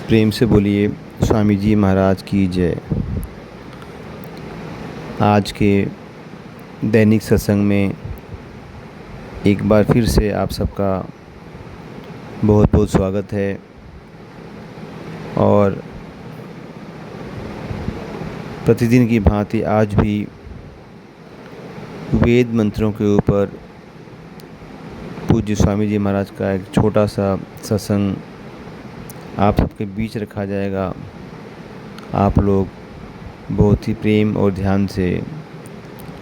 प्रेम से बोलिए स्वामी जी महाराज की जय। आज के दैनिक सत्संग में एक बार फिर से आप सबका बहुत बहुत स्वागत है। और प्रतिदिन की भांति आज भी वेद मंत्रों के ऊपर पूज्य स्वामी जी महाराज का एक छोटा सा सत्संग आप सबके बीच रखा जाएगा। आप लोग बहुत ही प्रेम और ध्यान से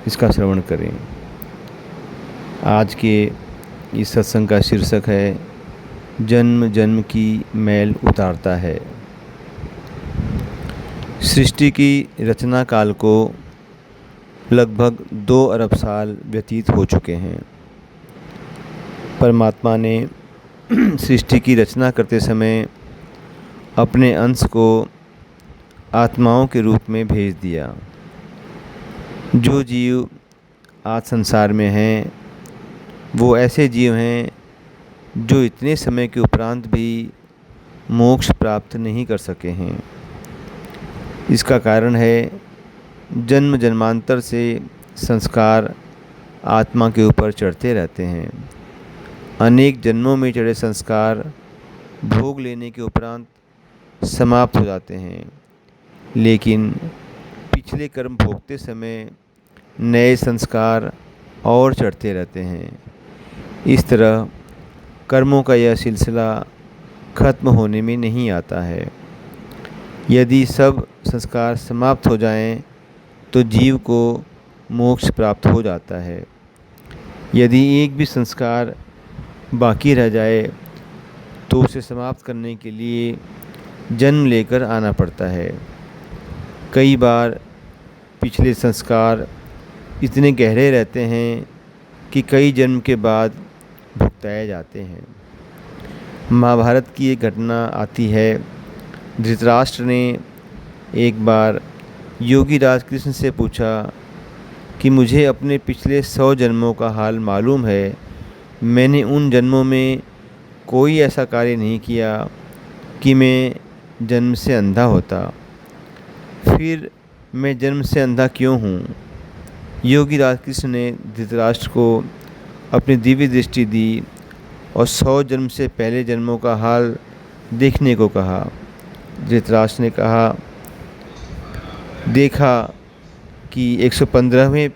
इसका श्रवण करें। आज के इस सत्संग का शीर्षक है जन्म जन्म की मैल उतारता है। सृष्टि की रचना काल को लगभग 2 अरब साल व्यतीत हो चुके हैं। परमात्मा ने सृष्टि की रचना करते समय अपने अंश को आत्माओं के रूप में भेज दिया। जो जीव आज संसार में हैं वो ऐसे जीव हैं जो इतने समय के उपरांत भी मोक्ष प्राप्त नहीं कर सके हैं। इसका कारण है जन्म जन्मांतर से संस्कार आत्मा के ऊपर चढ़ते रहते हैं। अनेक जन्मों में चढ़े संस्कार भोग लेने के उपरांत समाप्त हो जाते हैं, लेकिन पिछले कर्म भोगते समय नए संस्कार और चढ़ते रहते हैं। इस तरह कर्मों का यह सिलसिला खत्म होने में नहीं आता है। यदि सब संस्कार समाप्त हो जाएं तो जीव को मोक्ष प्राप्त हो जाता है। यदि एक भी संस्कार बाकी रह जाए तो उसे समाप्त करने के लिए जन्म लेकर आना पड़ता है। कई बार पिछले संस्कार इतने गहरे रहते हैं कि कई जन्म के बाद भुगताए जाते हैं। महाभारत की एक घटना आती है। धृतराष्ट्र ने एक बार योगीराज कृष्ण से पूछा कि मुझे अपने पिछले 100 जन्मों का हाल मालूम है। मैंने उन जन्मों में कोई ऐसा कार्य नहीं किया कि मैं जन्म से अंधा होता, फिर मैं जन्म से अंधा क्यों हूँ? योगीराज कृष्ण ने धृतराष्ट्र को अपनी दिव्य दृष्टि दी और 100 जन्म से पहले जन्मों का हाल देखने को कहा। धृतराष्ट्र ने कहा, देखा कि 115वें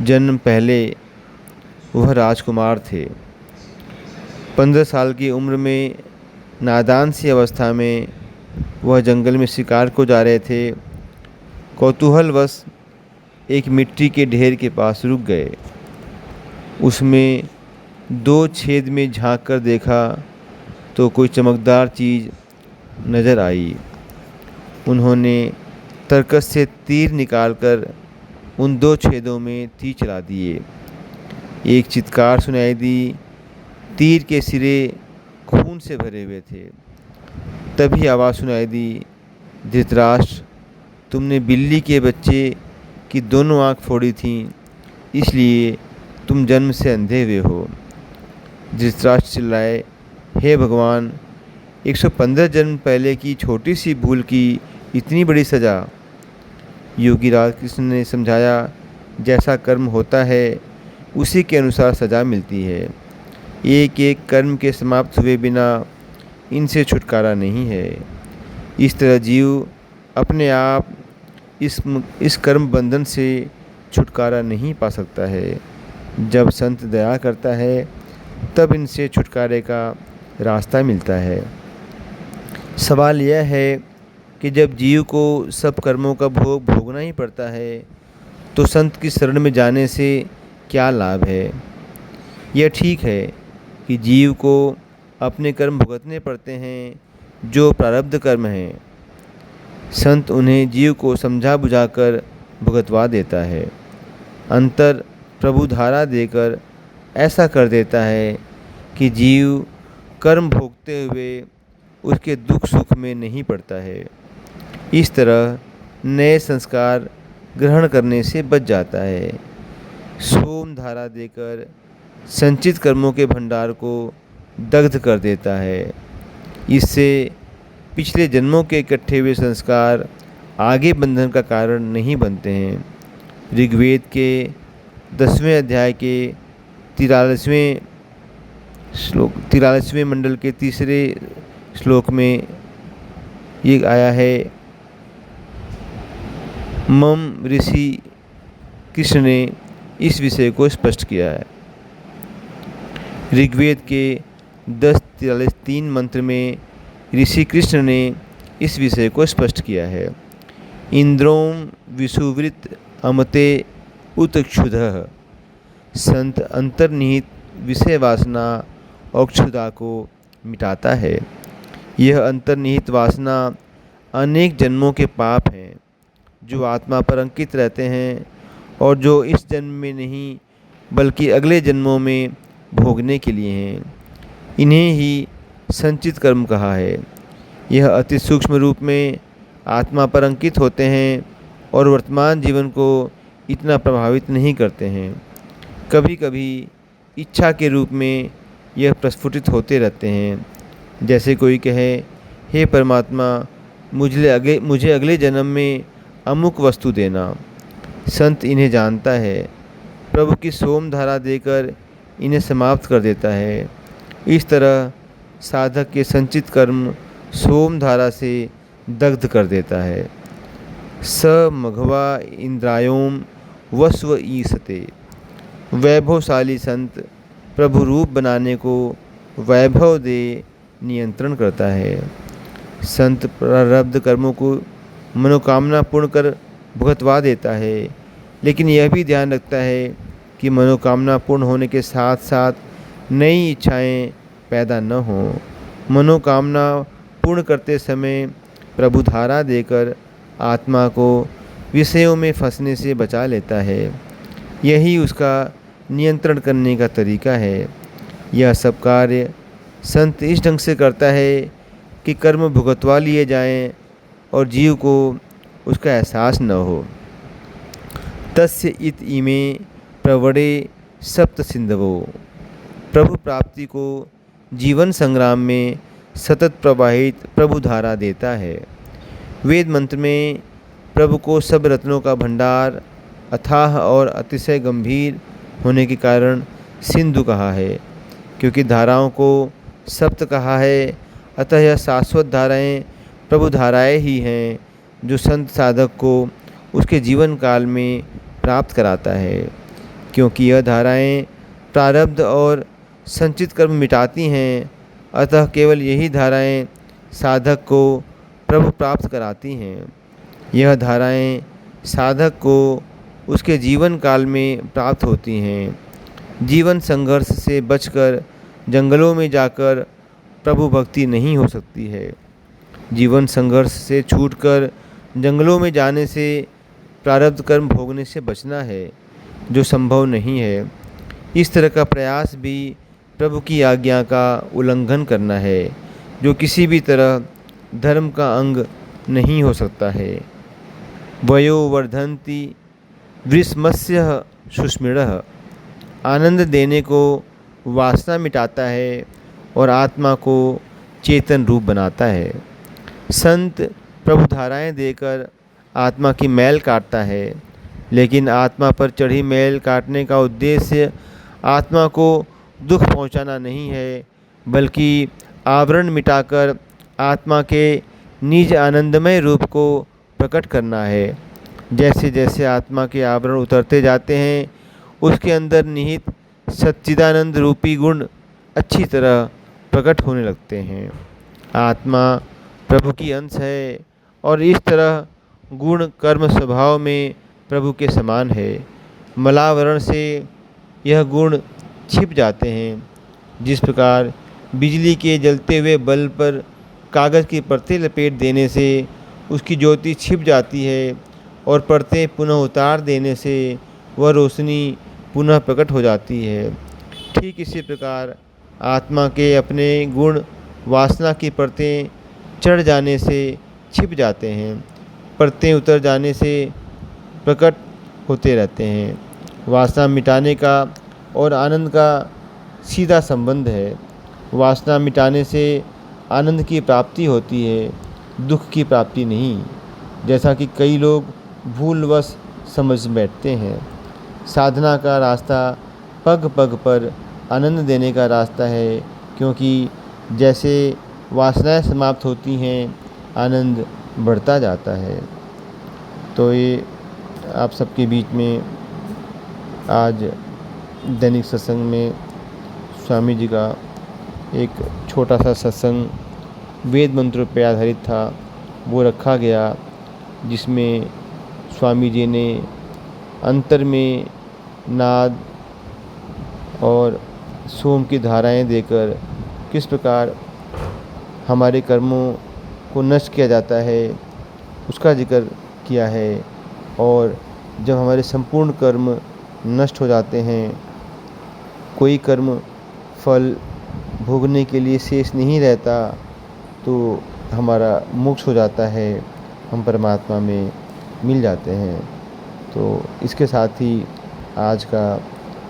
जन्म पहले वह राजकुमार थे। 15 साल की उम्र में नादान सी अवस्था में वह जंगल में शिकार को जा रहे थे। कौतूहलवश एक मिट्टी के ढेर के पास रुक गए। उसमें 2 छेद में झांक कर देखा तो कोई चमकदार चीज़ नज़र आई। उन्होंने तरकस से तीर निकालकर उन 2 छेदों में तीर चला दिए। एक चित्कार सुनाई दी। तीर के सिरे खून से भरे हुए थे। तभी आवाज़ सुनाई दी, धृतराष्ट्र, तुमने बिल्ली के बच्चे की दोनों आँख फोड़ी थीं, इसलिए तुम जन्म से अंधे हुए हो। धृतराष्ट्र चिल्लाए, हे भगवान, 115 जन्म पहले की छोटी सी भूल की इतनी बड़ी सज़ा। योगीराज कृष्ण ने समझाया, जैसा कर्म होता है उसी के अनुसार सज़ा मिलती है। एक एक कर्म के समाप्त हुए बिना इनसे छुटकारा नहीं है। इस तरह जीव अपने आप इस कर्म बंधन से छुटकारा नहीं पा सकता है। जब संत दया करता है तब इनसे छुटकारे का रास्ता मिलता है। सवाल यह है कि जब जीव को सब कर्मों का भोग भोगना ही पड़ता है तो संत की शरण में जाने से क्या लाभ है? यह ठीक है कि जीव को अपने कर्म भुगतने पड़ते हैं जो प्रारब्ध कर्म हैं। संत उन्हें जीव को समझा बुझाकर भुगतवा देता है। अंतर प्रभु धारा देकर ऐसा कर देता है कि जीव कर्म भोगते हुए उसके दुख सुख में नहीं पड़ता है। इस तरह नए संस्कार ग्रहण करने से बच जाता है। सोम धारा देकर संचित कर्मों के भंडार को दग्ध कर देता है। इससे पिछले जन्मों के इकट्ठे हुए संस्कार आगे बंधन का कारण नहीं बनते हैं। ऋग्वेद के 10वें अध्याय के 43वें मंडल के तीसरे श्लोक में ये आया है, मम ऋषि कृष्ण ने इस विषय को स्पष्ट किया है। ऋग्वेद के 10:43 मंत्र में ऋषि कृष्ण ने इस विषय को स्पष्ट किया है। इंद्रोम विषुवृत अमते उत्क्षुधः। संत अंतर्निहित विषय वासना और क्षुधा को मिटाता है। यह अंतर्निहित वासना अनेक जन्मों के पाप हैं जो आत्मा पर अंकित रहते हैं और जो इस जन्म में नहीं बल्कि अगले जन्मों में भोगने के लिए हैं। इन्हें ही संचित कर्म कहा है। यह अति सूक्ष्म रूप में आत्मा पर अंकित होते हैं और वर्तमान जीवन को इतना प्रभावित नहीं करते हैं। कभी कभी इच्छा के रूप में यह प्रस्फुटित होते रहते हैं। जैसे कोई कहे, हे परमात्मा, मुझे अगले जन्म में अमुक वस्तु देना। संत इन्हें जानता है, प्रभु की सोम धारा देकर इन्हें समाप्त कर देता है। इस तरह साधक के संचित कर्म सोम धारा से दग्ध कर देता है। स मघवा इंद्रायोम वस्व ईसते। वैभवशाली संत प्रभु रूप बनाने को वैभव दे नियंत्रण करता है। संत प्रारब्ध कर्मों को मनोकामना पूर्ण कर भुगतवा देता है, लेकिन यह भी ध्यान रखता है कि मनोकामना पूर्ण होने के साथ साथ नई इच्छाएं पैदा न हों। मनोकामना पूर्ण करते समय प्रभु धारा देकर आत्मा को विषयों में फंसने से बचा लेता है। यही उसका नियंत्रण करने का तरीका है। यह सब कार्य संत इस ढंग से करता है कि कर्म भुगतवा लिए जाएं और जीव को उसका एहसास न हो। तस्य इत इमे प्रवड़े सप्त सिंधवो। प्रभु प्राप्ति को जीवन संग्राम में सतत प्रवाहित प्रभु धारा देता है। वेद मंत्र में प्रभु को सब रत्नों का भंडार अथाह और अतिशय गंभीर होने के कारण सिंधु कहा है। क्योंकि धाराओं को सप्त कहा है, अतः यह शाश्वत धाराएं प्रभु धाराएं ही हैं जो संत साधक को उसके जीवन काल में प्राप्त कराता है। क्योंकि यह धाराएं प्रारब्ध और संचित कर्म मिटाती हैं, अतः केवल यही धाराएं साधक को प्रभु प्राप्त कराती हैं। यह धाराएं साधक को उसके जीवन काल में प्राप्त होती हैं। जीवन संघर्ष से बचकर जंगलों में जाकर प्रभु भक्ति नहीं हो सकती है। जीवन संघर्ष से छूटकर जंगलों में जाने से प्रारब्ध कर्म भोगने से बचना है, जो संभव नहीं है। इस तरह का प्रयास भी प्रभु की आज्ञा का उल्लंघन करना है, जो किसी भी तरह धर्म का अंग नहीं हो सकता है। वयो वर्धन्ति वृषमस्य सुस्मिरः। आनंद देने को वासना मिटाता है और आत्मा को चेतन रूप बनाता है। संत प्रभु धाराएं देकर आत्मा की मैल काटता है, लेकिन आत्मा पर चढ़ी मैल काटने का उद्देश्य आत्मा को दुख पहुंचाना नहीं है, बल्कि आवरण मिटाकर आत्मा के निज आनंदमय रूप को प्रकट करना है। जैसे जैसे आत्मा के आवरण उतरते जाते हैं, उसके अंदर निहित सच्चिदानंद रूपी गुण अच्छी तरह प्रकट होने लगते हैं। आत्मा प्रभु की अंश है और इस तरह गुण कर्म स्वभाव में प्रभु के समान है। मलावरण से यह गुण छिप जाते हैं। जिस प्रकार बिजली के जलते हुए बल्ब पर कागज़ की परतें लपेट देने से उसकी ज्योति छिप जाती है और परतें पुनः उतार देने से वह रोशनी पुनः प्रकट हो जाती है। ठीक इसी प्रकार आत्मा के अपने गुण वासना की परतें चढ़ जाने से छिप जाते हैं, परतें उतर जाने से प्रकट होते रहते हैं। वासना मिटाने का और आनंद का सीधा संबंध है। वासना मिटाने से आनंद की प्राप्ति होती है दुख की प्राप्ति नहीं, जैसा कि कई लोग भूलवश समझ बैठते हैं। साधना का रास्ता पग पग पर आनंद देने का रास्ता है, क्योंकि जैसे वासनाएं समाप्त होती हैं, आनंद बढ़ता जाता है। तो ये आप सबके बीच में आज दैनिक सत्संग में स्वामी जी का एक छोटा सा सत्संग वेद मंत्रों पर आधारित था, वो रखा गया, जिसमें स्वामी जी ने अंतर में नाद और सोम की धाराएं देकर किस प्रकार हमारे कर्मों को नष्ट किया जाता है उसका जिक्र किया है। और जब हमारे संपूर्ण कर्म नष्ट हो जाते हैं, कोई कर्म फल भोगने के लिए शेष नहीं रहता, तो हमारा मोक्ष हो जाता है, हम परमात्मा में मिल जाते हैं। तो इसके साथ ही आज का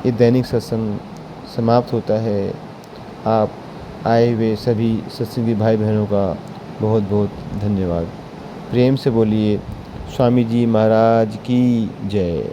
ये दैनिक सत्संग समाप्त होता है। आप आए हुए सभी सत्संगी भाई बहनों का बहुत बहुत धन्यवाद। प्रेम से बोलिए स्वामी जी महाराज की जय।